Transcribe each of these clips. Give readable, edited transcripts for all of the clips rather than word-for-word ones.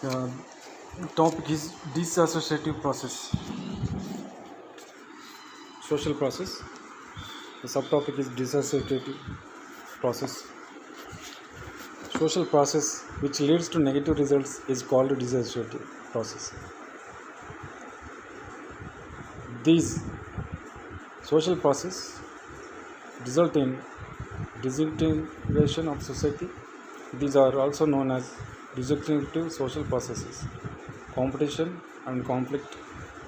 Uh, Topic is disassociative process, social process. The subtopic is disassociative process. Social process which leads to negative results is called disassociative process. These social process result in disintegration of society. These are also known as disassociative social processes. Competition and conflict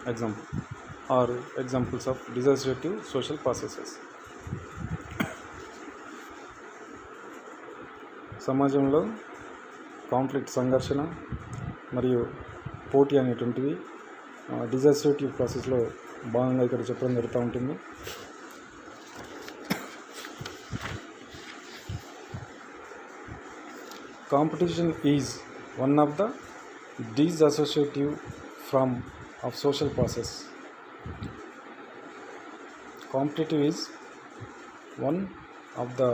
example are examples of disassociative social processes. సమాజంలో conflict సంఘర్షణ మరియు పోటీ అనేటువంటివి డిసాసోసియేటివ్ ప్రాసెస్లో భాగంగా ఇక్కడ చెప్పడం జరుగుతూ ఉంటుంది. Competition is one of the disassociative form of social process. Competitive is one of the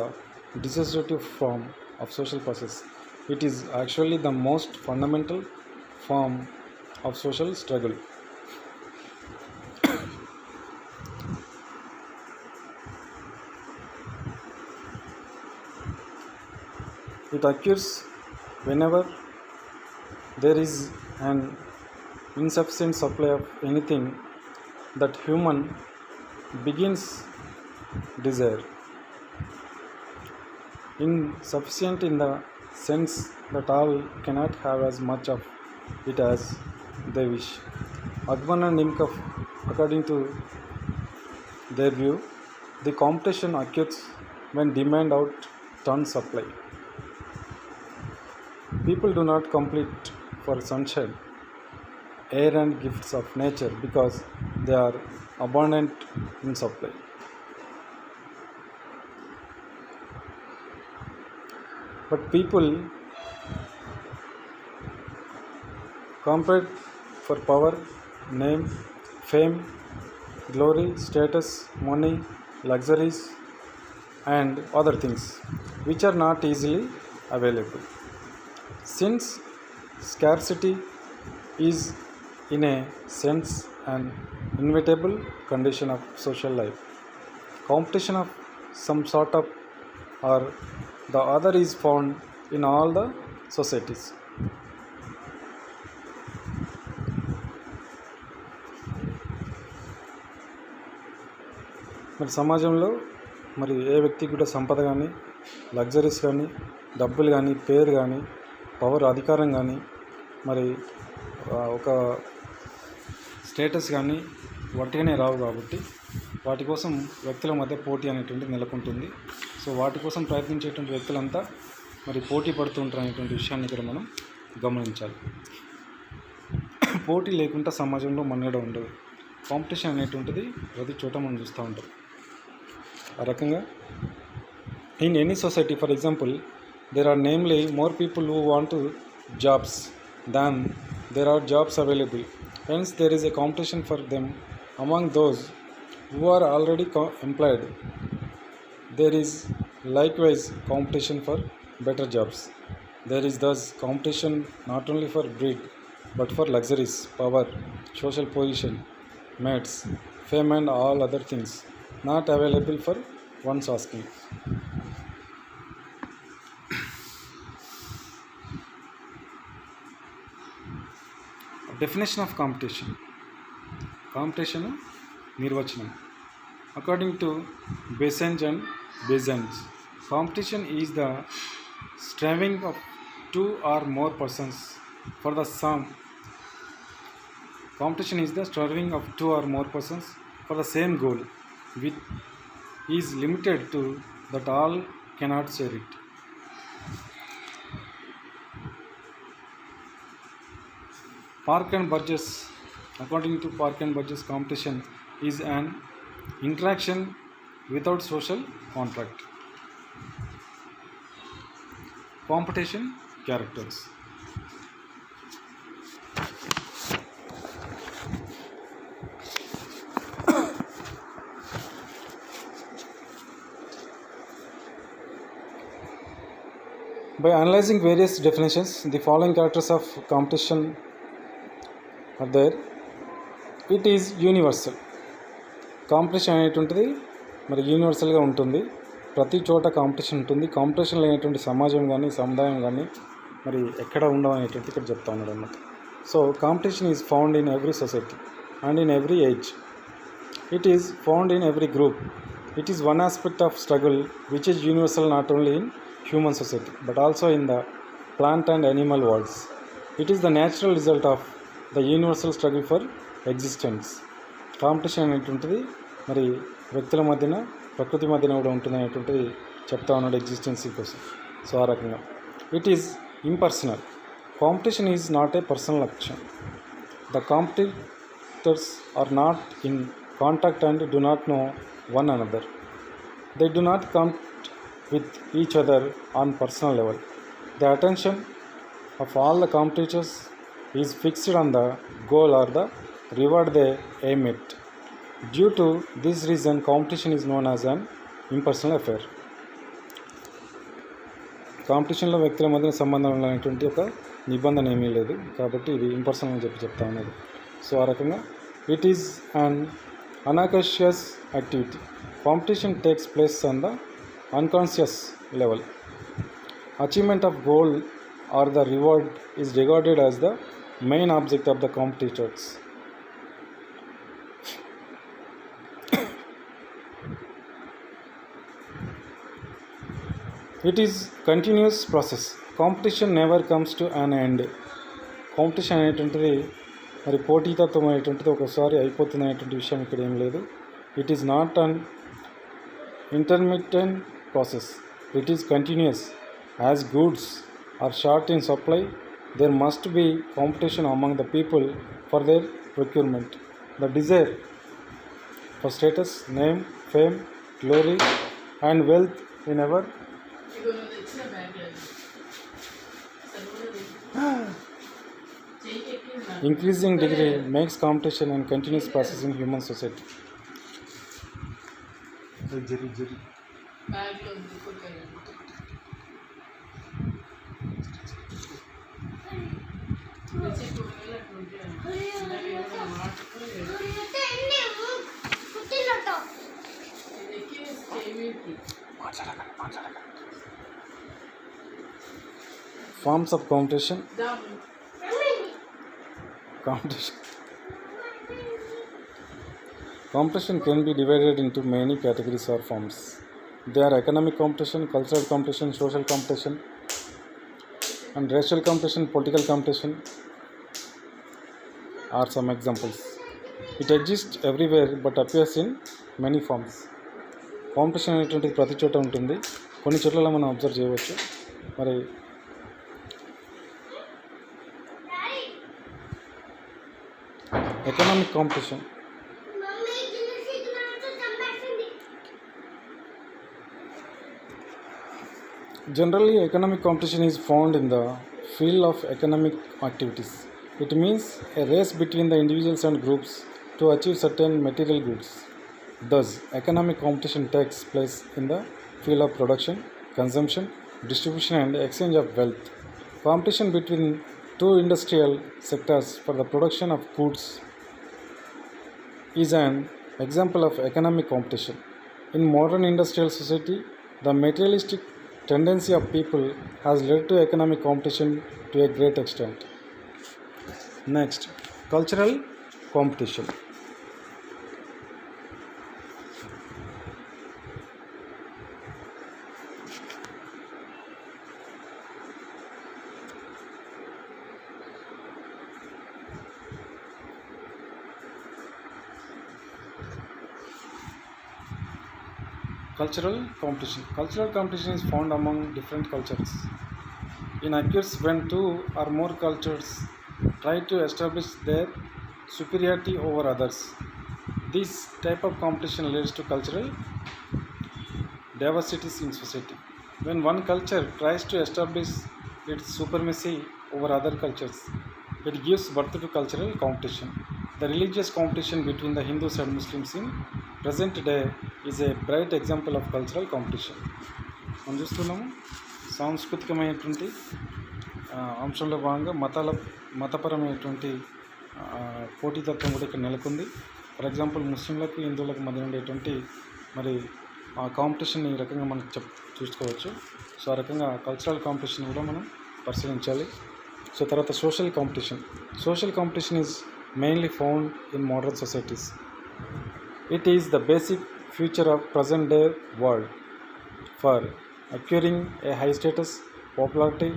disassociative form of social process. It is actually the most fundamental form of social struggle. It occurs whenever there is an insufficient supply of anything that human begins desire. Insufficient in the sense that all cannot have as much of it as they wish. Advan and Nimkov, according to their view, the competition occurs when demand outturns supply. People do not compete for sunshine, air and gifts of nature because they are abundant in supply. But people compete for power, name, fame, glory, status, money, luxuries, and other things which are not easily available. Since scarcity is in a sense an inevitable condition of social life, competition of some sort of or the other is found in all the societies. మరి సమాజంలో మరి ఏ వ్యక్తికి కూడా సంపద కానీ luxuries కానీ డబ్బులు కానీ పేరు కానీ పవర్ అధికారం కానీ మరి ఒక స్టేటస్ కానీ వట్టిగానే రావు కాబట్టి వాటి కోసం వ్యక్తుల మధ్య పోటీ అనేటువంటిది నెలకొంటుంది. సో వాటి కోసం ప్రయత్నించేటువంటి వ్యక్తులంతా మరి పోటీ పడుతూ ఉంటారు అనేటువంటి విషయాన్ని ఇక్కడ మనం గమనించాలి. పోటీ లేకుండా సమాజంలో మనుగడ ఉండదు. కాంపిటీషన్ అనేటువంటిది ప్రతి చోట మనం చూస్తూ ఉంటాం. ఆ రకంగా in any society, for example, there are namely more people who want jobs than there are jobs available. Hence there is a competition for them among those who are already employed. There is likewise competition for better jobs. There is thus competition not only for breed but for luxuries, power, social position, mates, fame and all other things not available for one's asking. Definition of competition. Competition నిర్వచనం. According to Besenge and Besenge, competition is the striving of two or more persons for the same. Competition is the striving of two or more persons for the same goal, which is limited to that all cannot share it. Park and Burgess, according to Park and Burgess, competition is an interaction without social contract. Competition characters. By analyzing various definitions, the following characters of competition are there. It is universal. Competition అనేటువంటిది మరి యూనివర్సల్గా ఉంటుంది. ప్రతి చోట competition ఉంటుంది. Competition లేనటువంటి సమాజం కానీ సముదాయం కానీ మరి ఎక్కడ ఉండవు అనేటువంటి ఇక్కడ చెప్తా ఉన్నాడు అన్నమాట. So competition is found in every society and in every age. It is found in every group. It is one aspect of struggle which is universal not only in human society but also in the plant and animal worlds. It is the natural result of the universal struggle for existence. Competition అనేటువంటిది మరి వ్యక్తుల మధ్యన ప్రకృతి మధ్యన కూడా ఉంటుంది అనేటువంటిది చెప్తా ఉన్నాడు ఎగ్జిస్టెన్సీ కోసం. సో ఆ రకంగా it is impersonal. Competition is not a personal action. The competitors are not in contact and do not know one another. They do not compete with each other on personal level. The attention of all the competitors is fixed on the goal or the reward they aim at. Due to this reason, competition is known as an impersonal affair. కాంపిటీషన్లో వ్యక్తుల మధ్య సంబంధం అనేటువంటి ఒక నిబంధన ఏమీ లేదు కాబట్టి ఇది ఇంపర్సనల్ అని చెప్తా ఉన్నది. సో ఆ రకంగా it is an unconscious activity. Competition takes place on the unconscious level. Achievement of goal or the reward is regarded as the main object of the competitors. It is continuous process. Competition never comes to an end. Competition అనేటువంటిది మరి పోటీతత్వం అనేటువంటిది ఒకసారి అయిపోతుంది అనేటువంటి విషయం ఇక్కడ ఏం లేదు. It is not an intermittent process. It is continuous. As goods are short in supply, there must be competition among the people for their procurement. The desire for status, name, fame, glory and wealth in ever increasing degree makes competition and continuous process in human society. జరి Forms of competition. Competition can be divided into many categories or forms. They are economic competition, cultural competition, social competition, and racial competition, political competition are some examples. It exists everywhere but appears in many forms. Competition అనేటువంటిది ప్రతి చోట ఉంటుంది. కొన్ని చోట్ల మనం observe చేయవచ్చు. మరి economic competition generally, economic competition is found in the field of economic activities. It means a race between the individuals and groups to achieve certain material goods. Thus, economic competition takes place in the field of production, consumption, distribution and exchange of wealth. Competition between two industrial sectors for the production of goods is an example of economic competition. In modern industrial society, the materialistic tendency of people has led to economic competition to a great extent. Next, cultural competition. Cultural competition. Cultural competition is found among different cultures. It occurs when two or more cultures try to establish their superiority over others. This type of competition leads to cultural diversities in society. When one culture tries to establish its supremacy over other cultures, it gives birth to cultural competition. The religious competition between the Hindus and Muslims in present day is a bright example of cultural competition. మనం చూస్తున్నాము. సాంస్కృతికమైనటువంటి అంశంలో భాగంగా మతపరమైనటువంటి పోటీతత్వం కూడా ఇక్కడ నెలకొంది. For example ముస్లింలకు హిందువులకు మధ్య ఉండేటువంటి మరి ఆ కాంపిటీషన్ ఈ రకంగా మనం చూసుకోవచ్చు. సో ఆ రకంగా కల్చరల్ కాంపిటీషన్ కూడా మనం పరిశీలించాలి. సో తర్వాత social competition is mainly found in modern societies. It is the basic future of present day world. For acquiring a high status, popularity,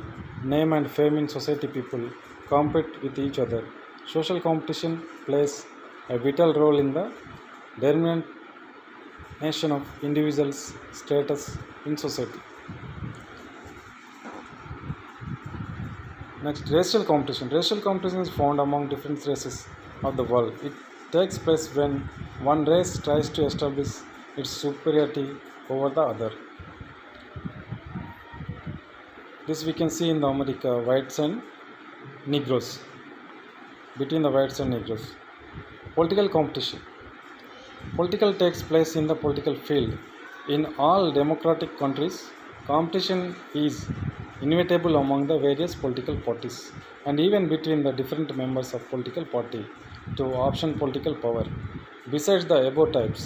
name and fame in society, people compete with each other. Social competition plays a vital role in the determination of individuals' status in society. Next, racial competition. Racial competition is found among different races of the world. It takes place when one race tries to establish its superiority over the other. This we can see in the America, whites and Negroes, between the whites and Negroes. Political competition. Political takes place in the political field. In all democratic countries, competition is inevitable among the various political parties and even between the different members of political party to option political power. Besides the above types,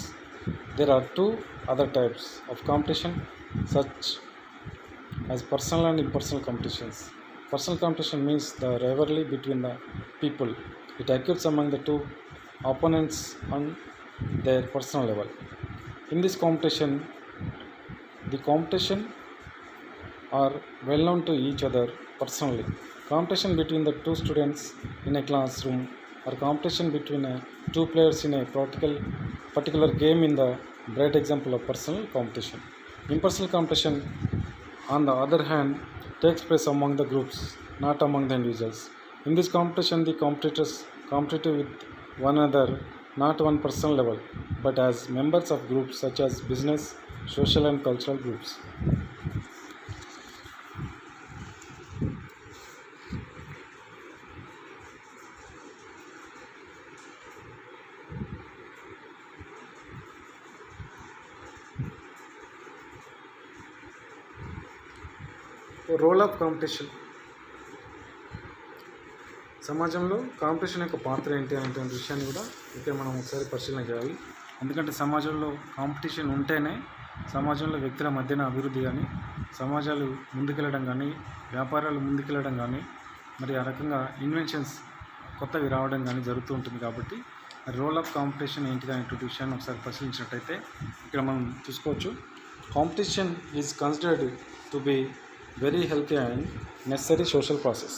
there are two other types of competition, such as personal and impersonal competitions. Personal competition means the rivalry between the people. It occurs among the two opponents on their personal level. In this competition, the competition are well known to each other personally. Competition between the two students in a classroom or competition between two players in a particular game in the bright example of personal competition. Impersonal competition, on the other hand, takes place among the groups, not among the individuals. In this competition, the competitors compete with one another, not on personal level, but as members of groups such as business, social and cultural groups. Role of competition. సమాజంలో competition యొక్క పాత్ర ఏంటి అనేటువంటి విషయాన్ని కూడా ఇక్కడ మనం ఒకసారి పరిశీలన చేయాలి. ఎందుకంటే సమాజంలో కాంపిటీషన్ ఉంటేనే సమాజంలో వ్యక్తుల మధ్యన అభివృద్ధి కానీ, సమాజాలు ముందుకెళ్ళడం కానీ, వ్యాపారాలు ముందుకెళ్ళడం కానీ, మరి ఆ రకంగా ఇన్వెన్షన్స్ కొత్తవి రావడం కానీ జరుగుతూ ఉంటుంది. కాబట్టి రోల్ ఆఫ్ కాంపిటీషన్ ఏంటిది అనేటువంటి విషయాన్ని ఒకసారి పరిశీలించినట్టయితే ఇక్కడ మనం చూసుకోవచ్చు. Competition is considered to be very healthy and necessary social process.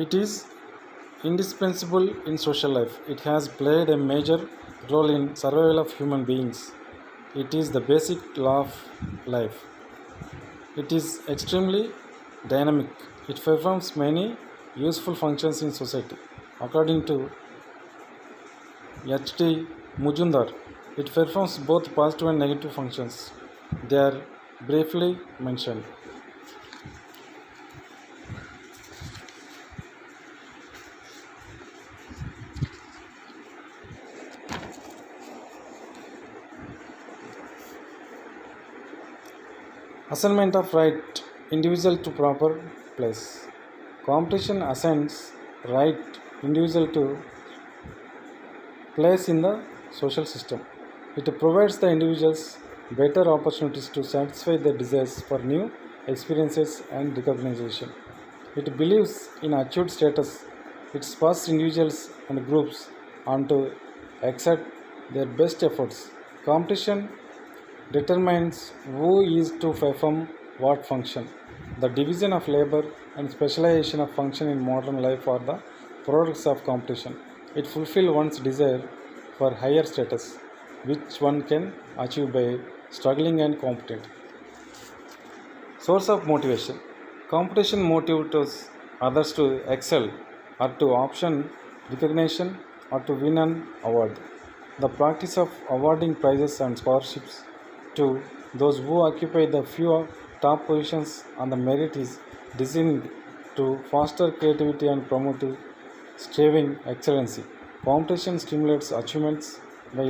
It is indispensable in social life. It has played a major role in survival of human beings. It is the basic law of life. It is extremely dynamic. It performs many useful functions in society. According to H.T. Mujumdar, it performs both positive and negative functions. They are briefly mentioned. Assignment of right individual to proper place. Competition assigns right individual to place in the social system. It provides the individuals better opportunities to satisfy their desires for new experiences and recognition. It believes in achieved status. It spurs individuals and groups on to exert their best efforts. Competition determines who is to perform what function. The division of labor and specialization of function in modern life are the products of competition. It fulfills one's desire for higher status, which one can achieve by struggling and competent. Source of motivation. Competition motivates others to excel or to option recognition or to win an award. The practice of awarding prizes and scholarships to those who occupy the few top positions on the merit is designed to foster creativity and promote striving excellency. Competition stimulates achievements by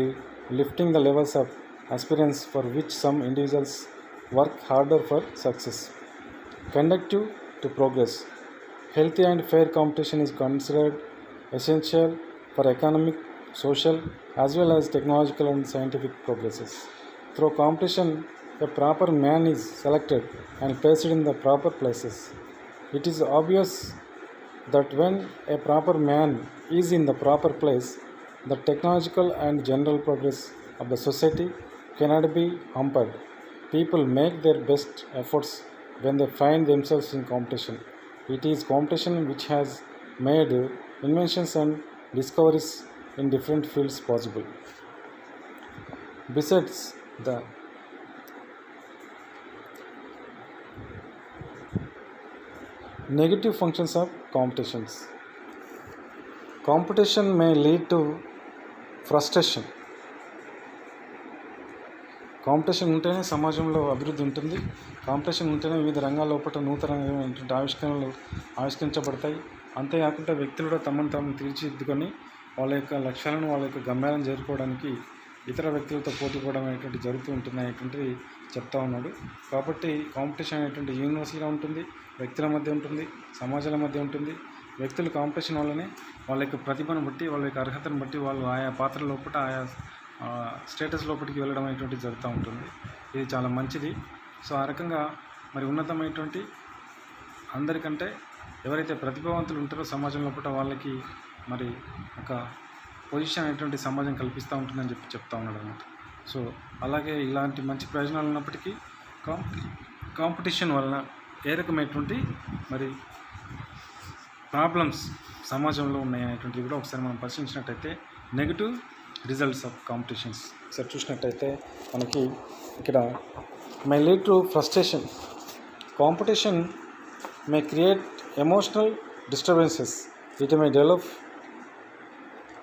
lifting the levels of aspirance for which some individuals work harder for success. Conducive to progress. Healthy and fair competition is considered essential for economic, social, as well as technological and scientific progresses. Through competition, a proper man is selected and placed in the proper places. It is obvious that when a proper man is in the proper place, the technological and general progress of the society cannot be hampered. People make their best efforts when they find themselves in competition. It is competition which has made inventions and discoveries in different fields possible. Besides the negative functions of competitions, competition may lead to frustration. Competition ఉంటేనే సమాజంలో అభివృద్ధి ఉంటుంది. Competition ఉంటేనే వివిధ రంగాల లోపల నూతనమైనటువంటి ఆవిష్కరణలు ఆవిష్కరించబడతాయి. అంతేకాకుండా వ్యక్తులు కూడా తమను తాము తీర్చిదిద్దుకొని వాళ్ళ యొక్క లక్ష్యాలను, వాళ్ళ యొక్క గమ్యాలను చేరుకోవడానికి ఇతర వ్యక్తులతో పోటీ పడడం అనేటువంటి జరుగుతూ ఉంటుంది అనేటువంటిది చెప్తా ఉన్నాడు. కాబట్టి కాంపిటీషన్ అనేటువంటి యూనివర్సల్గా ఉంటుంది, వ్యక్తుల మధ్య ఉంటుంది, సమాజాల మధ్య ఉంటుంది. వ్యక్తులు కాంపిటీషన్ వల్లనే వాళ్ళ యొక్క ప్రతిభను బట్టి, వాళ్ళ యొక్క అర్హతను బట్టి వాళ్ళు ఆయా పాత్ర లోపల ఆయా స్టేటస్ లోపలికి వెళ్ళడం అనేటువంటిది జరుగుతూ ఉంటుంది. ఇది చాలా మంచిది. సో ఆ రకంగా మరి ఉన్నతమైనటువంటి అందరికంటే ఎవరైతే ప్రతిభావంతులు ఉంటారో సమాజం లోపల వాళ్ళకి మరి ఒక పొజిషన్ అనేటువంటి సమాజం కల్పిస్తూ ఉంటుందని చెప్తా ఉన్నాడు అనమాట. సో అలాగే ఇలాంటి మంచి ప్రయోజనాలు ఉన్నప్పటికీ కాంపిటీషన్ వలన ఏ రకమైనటువంటి మరి ప్రాబ్లమ్స్ సమాజంలో ఉన్నాయి అనేటువంటివి కూడా ఒకసారి మనం పరిశీలించినట్టయితే నెగిటివ్ రిజల్ట్స్ ఆఫ్ కాంపిటీషన్స్ ఒకసారి చూసినట్టయితే మనకి ఇక్కడ may lead to frustration. Competition May create emotional disturbances. It may develop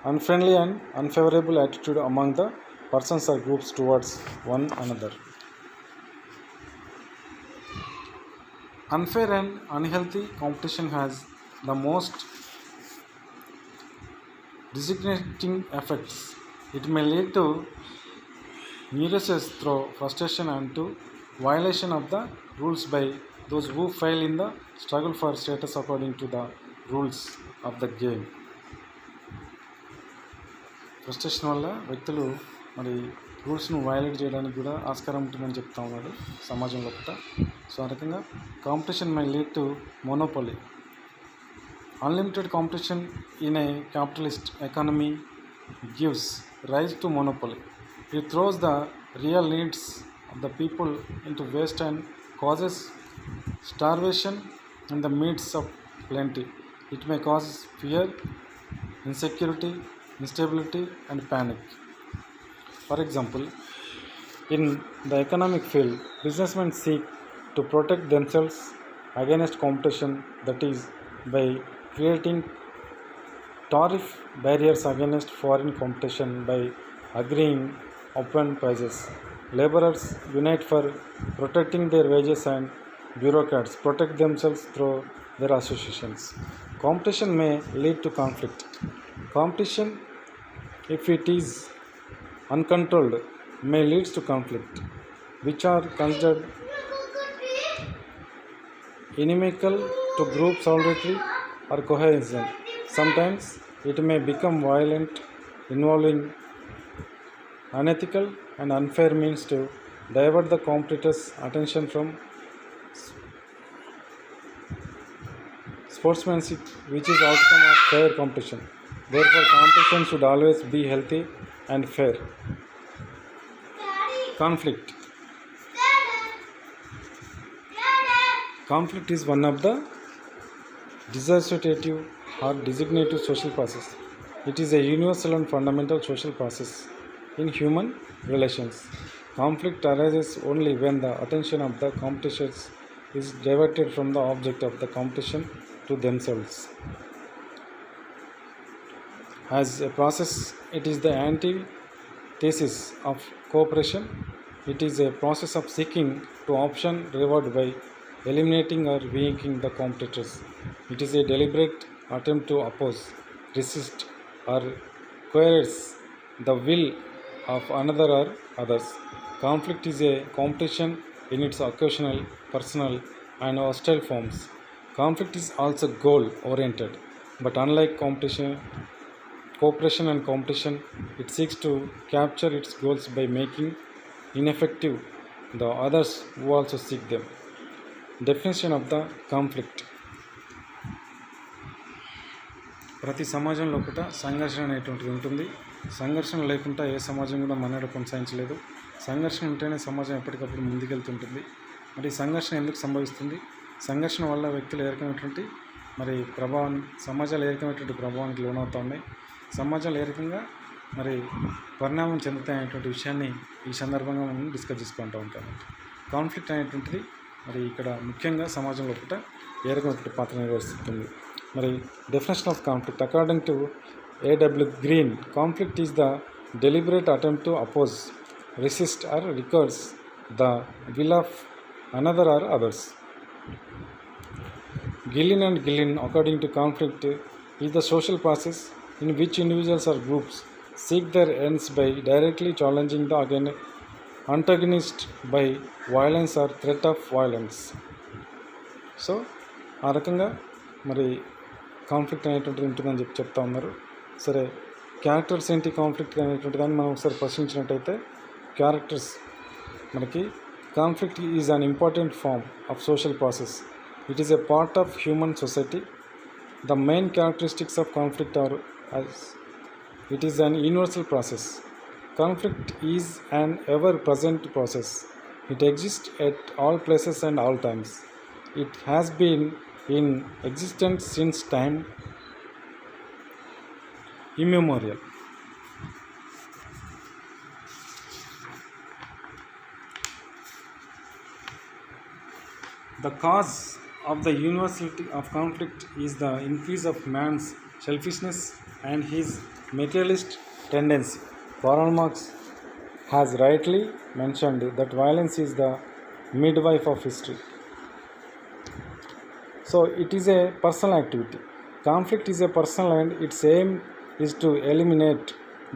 unfriendly and unfavorable attitude among the persons or groups towards one another. Unfair and unhealthy competition has the most designating effects. It may lead to neurosis through frustration and to violation of the rules by those who fail in the struggle for status according to the rules of the game. Frustration వల్ల వ్యక్తులు మరి రూల్స్ను violate చేయడానికి కూడా ఆస్కారం ఉంటుందని చెప్తా ఉన్నాడు సమాజం లోపల. సో ఆ రకంగా competition may lead to monopoly. Unlimited competition in a capitalist economy gives rise to monopoly. It throws the real needs of the people into waste and causes starvation in the midst of plenty. It may cause fear, insecurity, instability and panic. For example, in the economic field, businessmen seek to protect themselves against competition, that is, by creating tariff barriers against foreign competition by agreeing upon prices. Laborers unite for protecting their wages and bureaucrats protect themselves through their associations. Competition may lead to conflict. Competition, if it is uncontrolled, may lead to conflict, which are considered inimical to group solidarity or cohesion. Sometimes it may become violent, involving unethical and unfair means to divert the competitors' attention from sportsmanship, which is outcome of fair competition. Therefore, competition should always be healthy and fair. Conflict. Conflict is one of the dissociative or designative social process. It is a universal and fundamental social process in human relations. Conflict arises only when the attention of the competitors is diverted from the object of the competition to themselves. As a process, it is the antithesis of cooperation. It is a process of seeking to option reward by eliminating or weakening the competitors. It is a deliberate attempt to oppose, resist, or coerce the will of another or others. Conflict is a competition in its occasional, personal, and hostile forms. Conflict is also goal oriented, but unlike cooperation and competition, it seeks to capture its goals by making ineffective the others who also seek them. Definition of the conflict. ప్రతి సమాజంలో కూడా సంఘర్షణ అనేటువంటిది ఉంటుంది. సంఘర్షణ లేకుండా ఏ సమాజం కూడా మనుగడ కొనసాగించలేదు. సంఘర్షణ ఉంటేనే సమాజం ఎప్పటికప్పుడు ముందుకెళ్తుంటుంది. మరి సంఘర్షణ ఎందుకు సంభవిస్తుంది? సంఘర్షణ వల్ల వ్యక్తులు ఏ రకమైనటువంటి మరి సమాజాలు ఏ రకమైనటువంటి ప్రభావానికి లోనవుతూ ఉన్నాయి, సమాజాలు ఏ రకంగా మరి పరిణామం చెందుతాయనేటువంటి విషయాన్ని ఈ సందర్భంగా మనం డిస్కస్ చేసుకుంటూ ఉంటాం. కాన్ఫ్లిక్ట్ అనేటువంటిది మరి ఇక్కడ ముఖ్యంగా సమాజంలో కూడా ఏ రకమైనటువంటి పాత్ర నిర్వహిస్తుంది. మరి definition of conflict according to A.W. Green, conflict is the deliberate attempt to oppose, resist or reverse the will of another or others. Gillen and Gillen, according to conflict, is the social process in which individuals or groups seek their ends by directly challenging the antagonist by violence or threat of violence. So ఆ రకంగా మరి conflict అనేటువంటిది ఉంటుందని చెప్తా ఉన్నారు. సరే, characters ఏంటి conflict అనేటువంటి దాన్ని మనం ఒకసారి ప్రశ్నించినట్టయితే, క్యారెక్టర్స్ మనకి conflict is an important form of social process. It is a part of human society. The main characteristics of conflict are as it is an universal process. Conflict is an ever-present process. It exists at all places and all times. It has been in existence since time immemorial. The cause of the universality of conflict is the increase of man's selfishness and his materialist tendency. Karl Marx has rightly mentioned that violence is the midwife of history. So it is a personal activity. Conflict is a personal and its aim is to eliminate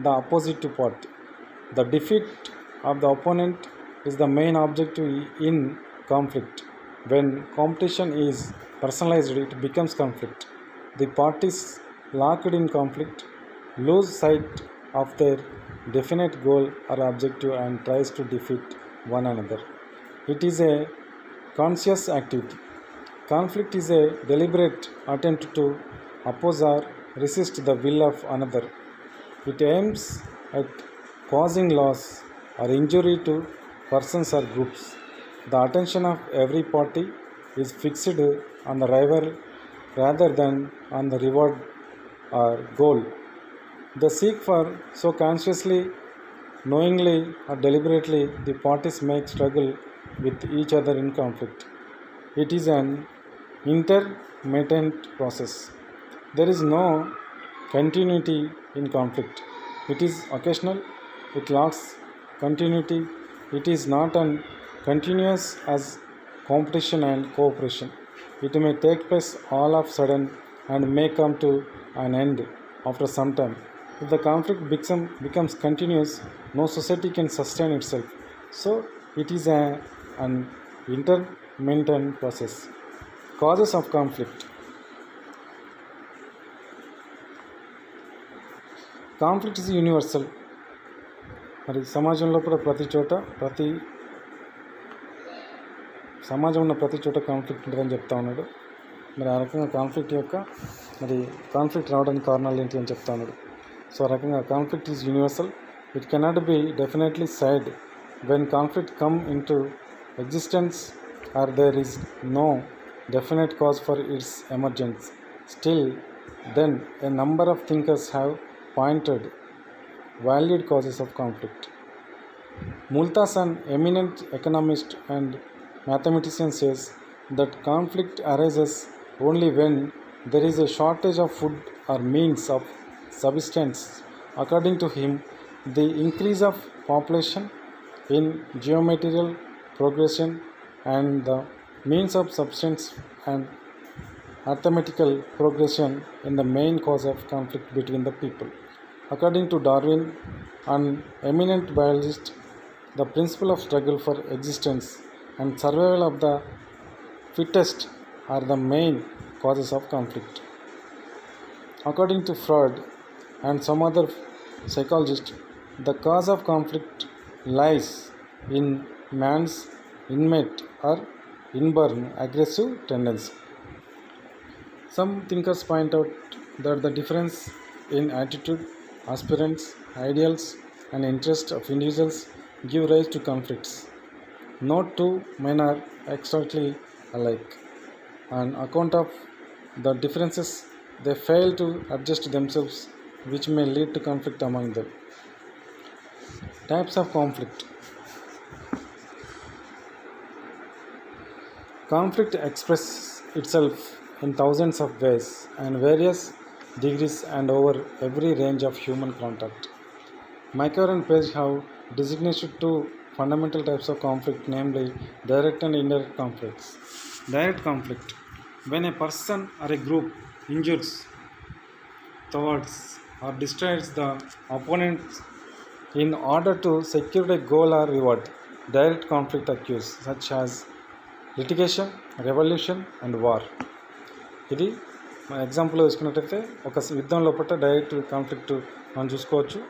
the opposite party. The defeat of the opponent is the main objective in conflict. When competition is personalized, it becomes conflict. The parties locked in conflict lose sight of their definite goal or objective and tries to defeat one another. It is a conscious activity. Conflict is a deliberate attempt to oppose or resist the will of another. It aims at causing loss or injury to persons or groups. The attention of every party is fixed on the rival rather than on the reward or goal. They seek for, so consciously, knowingly or deliberately, the parties make struggle with each other in conflict. It is an intermittent process. There is no continuity in conflict. It is occasional, it lacks continuity. It is not as continuous as competition and cooperation. It may take place all of a sudden and may come to an end after some time. If the conflict becomes continuous, no society can sustain itself. So it is an intermittent process. Causes of conflict. Conflict is universal. మరి సమాజంలో కూడా సమాజం ఉన్న ప్రతి చోట conflict ఉంటుందని చెప్తా ఉన్నాడు. మరి ఆ రకంగా కాన్ఫ్లిక్ట్ రావడానికి కారణాలు ఏంటి అని చెప్తా ఉన్నాడు. సో ఆ రకంగా conflict is universal. It cannot be definitely side when conflict come into existence or there is no definite cause for its emergence. Still, then a number of thinkers have pointed valid causes of conflict. Multas, an eminent economist and mathematician, says that conflict arises only when there is a shortage of food or means of subsistence. According to him, the increase of population in geometrical progression and the means of substance and arithmetical progression in the main cause of conflict between the people. According to Darwin, an eminent biologist, the principle of struggle for existence and survival of the fittest are the main causes of conflict. According to Freud and some other psychologists, the cause of conflict lies in man's innate or inborn aggressive tendency. Some thinkers point out that the difference in attitude, aspirants, ideals, and interests of individuals give rise to conflicts. No two men are exactly alike. On account of the differences, they fail to adjust themselves, which may lead to conflict among them. Types of conflict. Conflict expresses itself in thousands of ways and various degrees and over every range of human contact. Michael and Page have designated two fundamental types of conflict, namely direct and indirect conflicts. Direct conflict: when a person or a group injures, thwarts, or destroys the opponent in order to secure a goal or reward. Direct conflict occurs, such as litigation, revolution, and war. ఇది మన example వేసుకున్నట్టయితే ఒక యుద్ధం లోపల direct conflict మనం చూసుకోవచ్చు.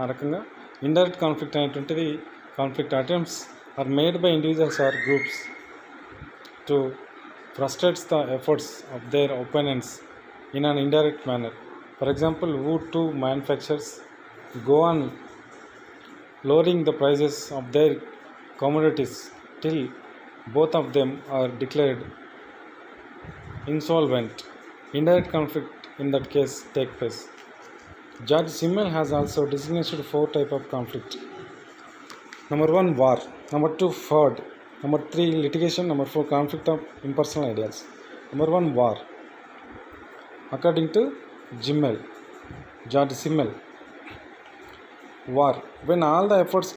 ఆ రకంగా indirect conflict అనేటువంటిది conflict attempts are made by individuals or groups to frustrates the efforts of their opponents in an indirect manner. For example, wood two manufacturers go on lowering the prices of their commodities till both of them are declared insolvent. Indirect conflict in that case take place. George Simmel has also designated 4 types of conflict. Number 1, war. Number 2, fraud. Number 3, litigation. Number 4, conflict of impersonal ideas. Number 1, war. According to George Simmel, war, when all the efforts